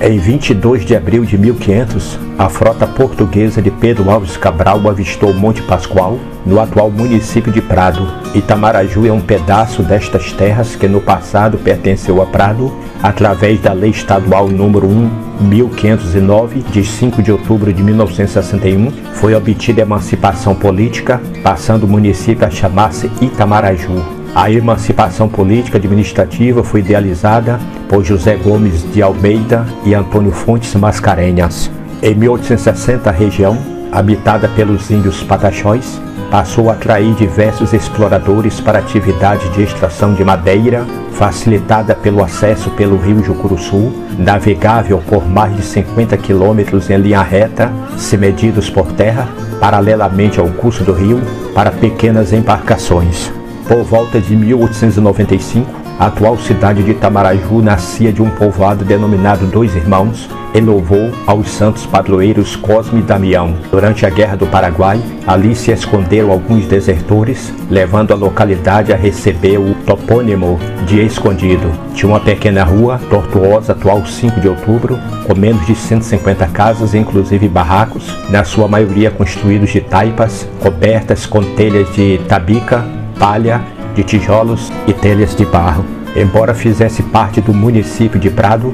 Em 22 de abril de 1500, a frota portuguesa de Pedro Álvares Cabral avistou Monte Pascoal, no atual município de Prado. Itamaraju é um pedaço destas terras que no passado pertenceu a Prado, através da Lei Estadual número 1.1509, de 5 de outubro de 1961, foi obtida a emancipação política, passando o município a chamar-se Itamaraju. A emancipação política administrativa foi idealizada por José Gomes de Almeida e Antônio Fontes Mascarenhas. Em 1860, a região, habitada pelos índios pataxós, passou a atrair diversos exploradores para atividade de extração de madeira, facilitada pelo acesso pelo rio Jucuruçu, navegável por mais de 50 quilômetros em linha reta, se medidos por terra, paralelamente ao curso do rio, para pequenas embarcações. Por volta de 1895, a atual cidade de Itamaraju nascia de um povoado denominado Dois Irmãos, em louvor aos santos padroeiros Cosme e Damião. Durante a Guerra do Paraguai, ali se esconderam alguns desertores, levando a localidade a receber o topônimo de Escondido. Tinha uma pequena rua, tortuosa, atual 5 de outubro, com menos de 150 casas, inclusive barracos, na sua maioria construídos de taipas, cobertas com telhas de tabica, palha, de tijolos e telhas de barro. Embora fizesse parte do município de Prado,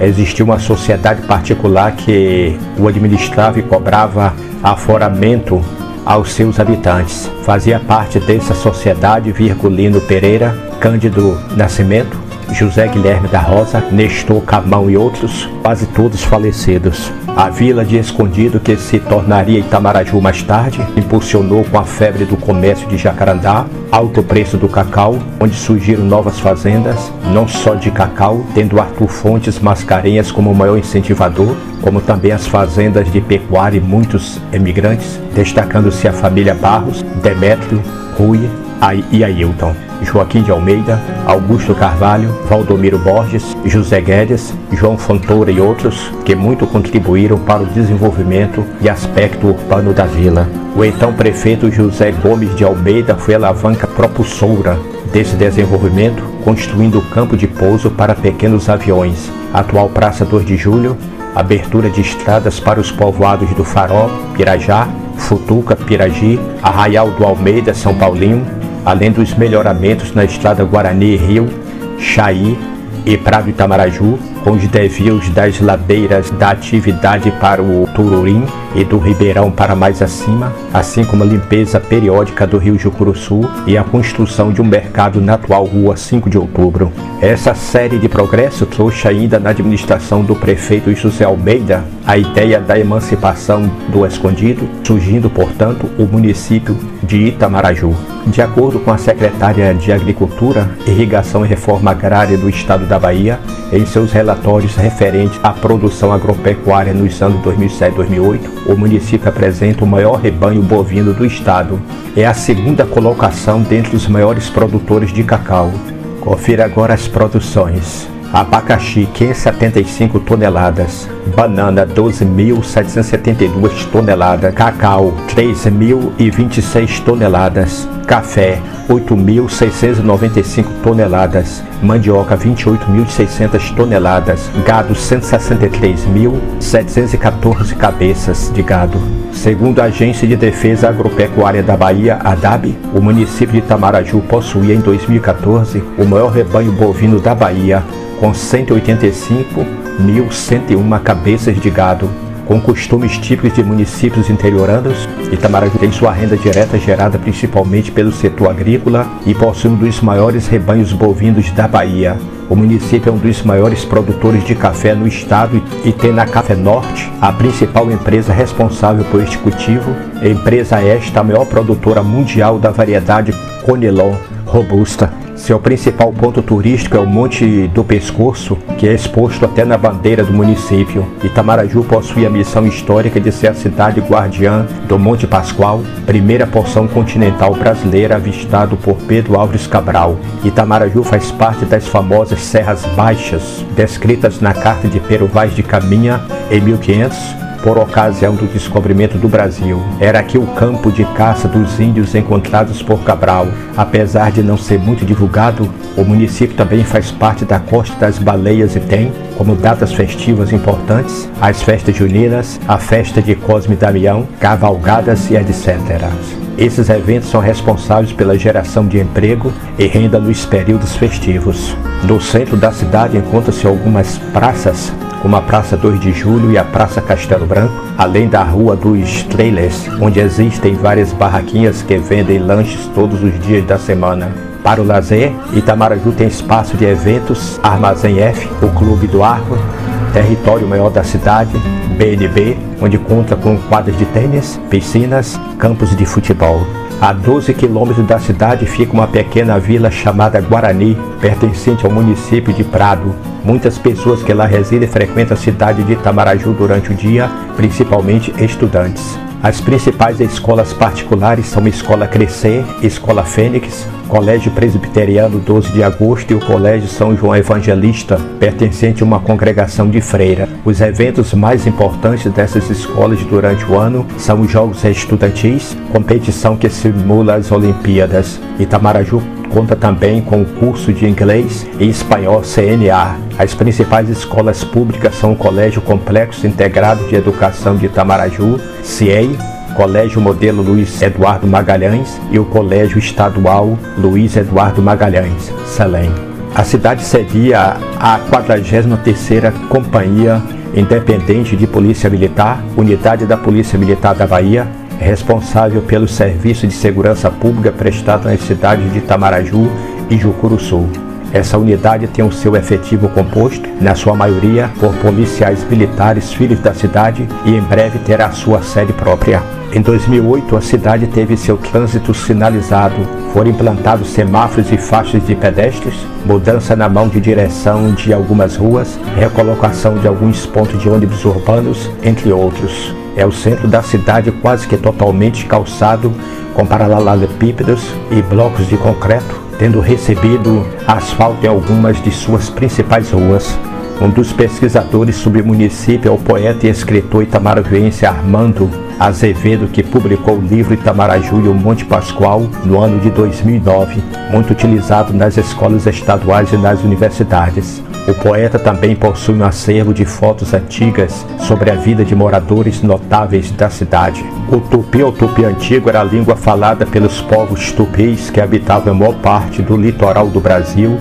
existia uma sociedade particular que o administrava e cobrava aforamento aos seus habitantes. Fazia parte dessa sociedade Virgulino Pereira, Cândido Nascimento, José Guilherme da Rosa, Nestor Camão e outros, quase todos falecidos. A vila de Escondido, que se tornaria Itamaraju mais tarde, impulsionou com a febre do comércio de jacarandá, alto preço do cacau, onde surgiram novas fazendas, não só de cacau, tendo Arthur Fontes Mascarenhas como maior incentivador, como também as fazendas de pecuária e muitos emigrantes, destacando-se a família Barros, Demétrio, Rui e Ailton, Joaquim de Almeida, Augusto Carvalho, Valdomiro Borges, José Guedes, João Fontoura e outros, que muito contribuíram para o desenvolvimento e aspecto urbano da vila. O então prefeito José Gomes de Almeida foi a alavanca propulsora desse desenvolvimento, construindo o campo de pouso para pequenos aviões, atual Praça 2 de Julho, abertura de estradas para os povoados do Farol, Pirajá, Futuca, Piragi, Arraial do Almeida, São Paulinho, além dos melhoramentos na estrada Guarani-Rio, Chaí e Prado Itamaraju, com os desvios das ladeiras da atividade para o Tururim e do Ribeirão para mais acima, assim como a limpeza periódica do rio Jucuruçu e a construção de um mercado na atual rua 5 de outubro. Essa série de progresso trouxe ainda na administração do prefeito José Almeida a ideia da emancipação do Escondido, surgindo, portanto, o município de Itamaraju. De acordo com a secretária de Agricultura, Irrigação e Reforma Agrária do Estado da Bahia, em seus relatórios referentes à produção agropecuária nos anos 2007 e 2008, o município apresenta o maior rebanho bovino do estado. É a segunda colocação dentre os maiores produtores de cacau. Confira agora as produções. Abacaxi, 575 toneladas. Banana, 12.772 toneladas. Cacau, 3.026 toneladas. Café, 8.695 toneladas. Mandioca, 28.600 toneladas. Gado, 163.714 cabeças de gado. Segundo a Agência de Defesa Agropecuária da Bahia, ADAB, o município de Itamaraju possuía em 2014 o maior rebanho bovino da Bahia, com 185.101 cabeças de gado. Com costumes típicos de municípios interioranos, Itamaraju tem sua renda direta gerada principalmente pelo setor agrícola e possui um dos maiores rebanhos bovinos da Bahia. O município é um dos maiores produtores de café no estado e tem na Café Norte a principal empresa responsável por este cultivo, empresa esta a maior produtora mundial da variedade Conilon Robusta. Seu principal ponto turístico é o Monte do Pescoço, que é exposto até na bandeira do município. Itamaraju possui a missão histórica de ser a cidade guardiã do Monte Pascoal, primeira porção continental brasileira avistado por Pedro Álvares Cabral. Itamaraju faz parte das famosas Serras Baixas, descritas na Carta de Pero Vaz de Caminha em 1500, por ocasião do descobrimento do Brasil. Era aqui o campo de caça dos índios encontrados por Cabral. Apesar de não ser muito divulgado, o município também faz parte da Costa das Baleias e tem, como datas festivas importantes, as festas juninas, a festa de Cosme e Damião, cavalgadas e etc. Esses eventos são responsáveis pela geração de emprego e renda nos períodos festivos. No centro da cidade encontram-se algumas praças, como a Praça 2 de Julho e a Praça Castelo Branco, além da Rua dos Trailers, onde existem várias barraquinhas que vendem lanches todos os dias da semana. Para o lazer, Itamaraju tem espaço de eventos, Armazém F, o Clube do Arco, território maior da cidade, BNB, onde conta com quadras de tênis, piscinas, campos de futebol. A 12 quilômetros da cidade fica uma pequena vila chamada Guarani, pertencente ao município de Prado. Muitas pessoas que lá residem frequentam a cidade de Itamaraju durante o dia, principalmente estudantes. As principais escolas particulares são a Escola Crescer, Escola Fênix, Colégio Presbiteriano 12 de Agosto e o Colégio São João Evangelista, pertencente a uma congregação de freira. Os eventos mais importantes dessas escolas durante o ano são os Jogos Estudantis, competição que simula as Olimpíadas. Itamaraju conta também com o curso de inglês e espanhol CNA. As principais escolas públicas são o Colégio Complexo Integrado de Educação de Itamaraju, CIEI, Colégio Modelo Luiz Eduardo Magalhães e o Colégio Estadual Luiz Eduardo Magalhães, Selém. A cidade cedia a 43ª Companhia Independente de Polícia Militar, unidade da Polícia Militar da Bahia, responsável pelo serviço de segurança pública prestado nas cidades de Itamaraju e Jucuruçu. Essa unidade tem o seu efetivo composto, na sua maioria, por policiais militares filhos da cidade e em breve terá sua sede própria. Em 2008, a cidade teve seu trânsito sinalizado. Foram implantados semáforos e faixas de pedestres, mudança na mão de direção de algumas ruas, recolocação de alguns pontos de ônibus urbanos, entre outros. É o centro da cidade quase que totalmente calçado, com paralelepípedos e blocos de concreto, tendo recebido asfalto em algumas de suas principais ruas. Um dos pesquisadores sobre o município é o poeta e escritor itamarajuense Armando Azevedo, que publicou o livro Itamaraju e o Monte Pascoal no ano de 2009, muito utilizado nas escolas estaduais e nas universidades. O poeta também possui um acervo de fotos antigas sobre a vida de moradores notáveis da cidade. O tupi ou tupi antigo era a língua falada pelos povos tupis que habitavam a maior parte do litoral do Brasil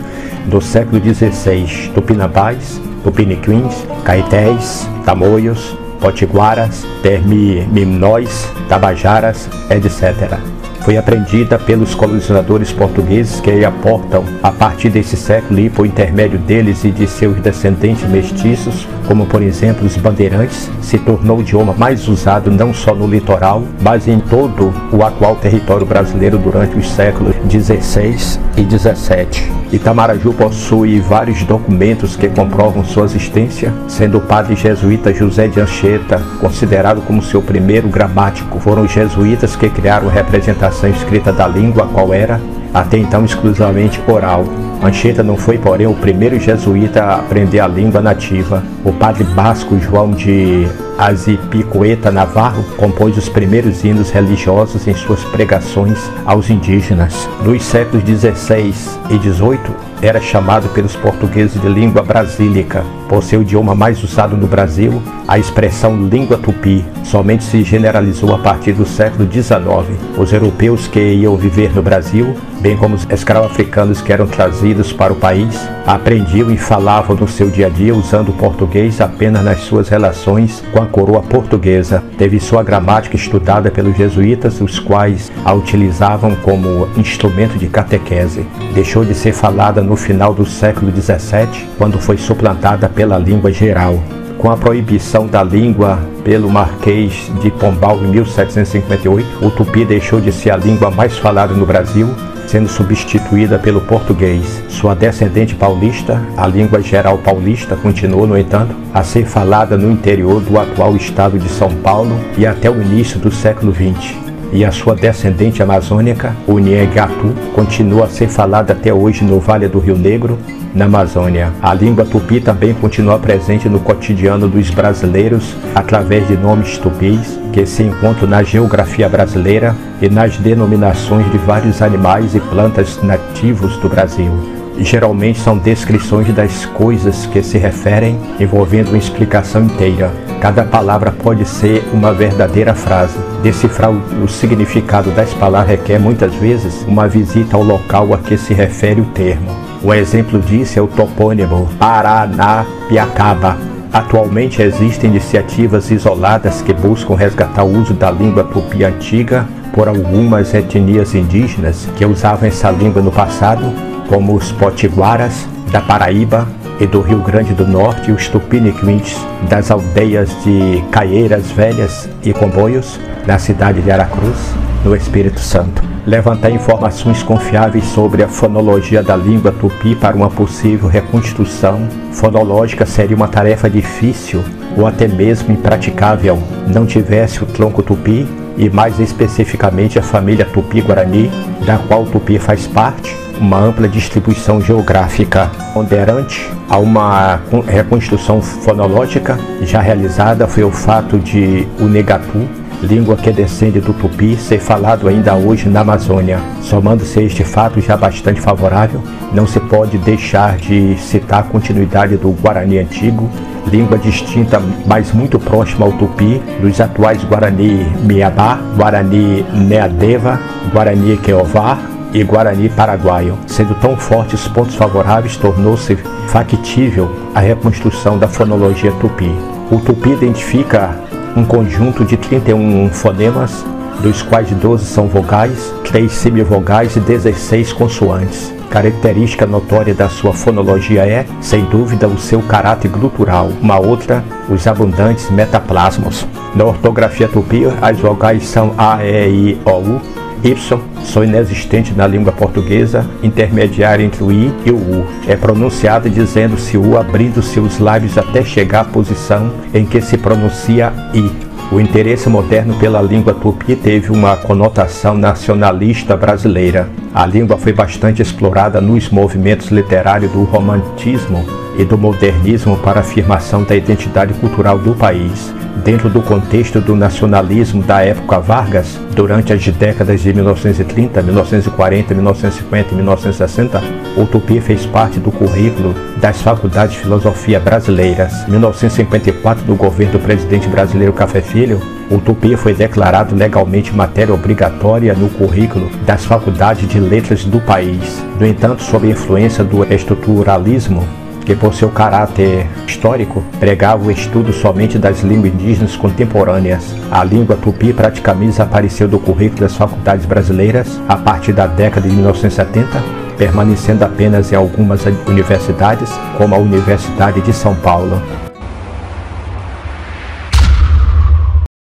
do século XVI, tupinambás, tupiniquins, caetés, tamoios, potiguaras, terminóis, tabajaras, etc. Foi aprendida pelos colonizadores portugueses que aportam, a partir desse século e por intermédio deles e de seus descendentes mestiços, como por exemplo os bandeirantes, se tornou o idioma mais usado não só no litoral, mas em todo o atual território brasileiro durante os séculos XVI e XVII. Itamaraju possui vários documentos que comprovam sua existência, sendo o padre jesuíta José de Anchieta considerado como seu primeiro gramático. Foram os jesuítas que criaram a representação escrita da língua, a qual era, até então, exclusivamente oral. Anchieta não foi, porém, o primeiro jesuíta a aprender a língua nativa. O padre basco João de Azipicueta Navarro compôs os primeiros hinos religiosos em suas pregações aos indígenas. Nos séculos XVI e XVIII, era chamado pelos portugueses de língua brasílica. Por ser o idioma mais usado no Brasil, a expressão língua tupi somente se generalizou a partir do século XIX. Os europeus que iam viver no Brasil, bem como os escravos africanos que eram trazidos para o país, aprendiam e falavam no seu dia a dia usando o português apenas nas suas relações com a coroa portuguesa. Teve sua gramática estudada pelos jesuítas, os quais a utilizavam como instrumento de catequese. Deixou de ser falada no final do século XVII, quando foi suplantada pela língua geral. Com a proibição da língua pelo Marquês de Pombal em 1758, o tupi deixou de ser a língua mais falada no Brasil, sendo substituída pelo português. Sua descendente paulista, a língua geral paulista, continuou, no entanto, a ser falada no interior do atual estado de São Paulo e até o início do século XX. e a sua descendente amazônica, o Niegatu, continua a ser falada até hoje no Vale do Rio Negro, na Amazônia. A língua tupi também continua presente no cotidiano dos brasileiros através de nomes tupis que se encontram na geografia brasileira e nas denominações de vários animais e plantas nativos do Brasil. Geralmente são descrições das coisas que se referem, envolvendo uma explicação inteira. Cada palavra pode ser uma verdadeira frase. Decifrar o significado das palavras requer muitas vezes uma visita ao local a que se refere o termo. Um exemplo disso é o topônimo Paranapiacaba. Atualmente existem iniciativas isoladas que buscam resgatar o uso da língua tupi antiga por algumas etnias indígenas que usavam essa língua no passado, como os potiguaras da Paraíba e do Rio Grande do Norte e os tupiniquins das aldeias de Caieiras Velhas e Comboios, na cidade de Aracruz, no Espírito Santo. Levantar informações confiáveis sobre a fonologia da língua tupi para uma possível reconstrução fonológica seria uma tarefa difícil ou até mesmo impraticável não tivesse o tronco tupi e mais especificamente a família tupi-guarani, da qual o tupi faz parte, uma ampla distribuição geográfica. Ponderante a uma reconstrução fonológica já realizada foi o fato de o Negatu, língua que descende do tupi, ser falado ainda hoje na Amazônia. Somando-se a este fato já bastante favorável, não se pode deixar de citar a continuidade do Guarani antigo, língua distinta, mas muito próxima ao tupi, dos atuais Guarani Miabá, Guarani Neadeva, Guarani Queová e Guarani Paraguaio. Sendo tão fortes os pontos favoráveis, tornou-se factível a reconstrução da fonologia tupi. O tupi identifica um conjunto de 31 fonemas, dos quais 12 são vogais, 3 semivogais e 16 consoantes. Característica notória da sua fonologia é, sem dúvida, o seu caráter glutural. Uma outra, os abundantes metaplasmos. Na ortografia tupi, as vogais são A, E, I, O, U. Y são inexistentes na língua portuguesa, intermediária entre o I e o U. É pronunciada dizendo-se U, abrindo-se os lábios até chegar à posição em que se pronuncia I. O interesse moderno pela língua tupi teve uma conotação nacionalista brasileira. A língua foi bastante explorada nos movimentos literários do romantismo e do modernismo para a afirmação da identidade cultural do país. Dentro do contexto do nacionalismo da época Vargas, durante as décadas de 1930, 1940, 1950 e 1960, o tupi fez parte do currículo das faculdades de filosofia brasileiras. Em 1954, no governo do presidente brasileiro Café Filho, o tupi foi declarado legalmente matéria obrigatória no currículo das faculdades de letras do país. No entanto, sob a influência do estruturalismo, que por seu caráter histórico pregava o estudo somente das línguas indígenas contemporâneas, a língua tupi praticamente desapareceu do currículo das faculdades brasileiras a partir da década de 1970, permanecendo apenas em algumas universidades, como a Universidade de São Paulo.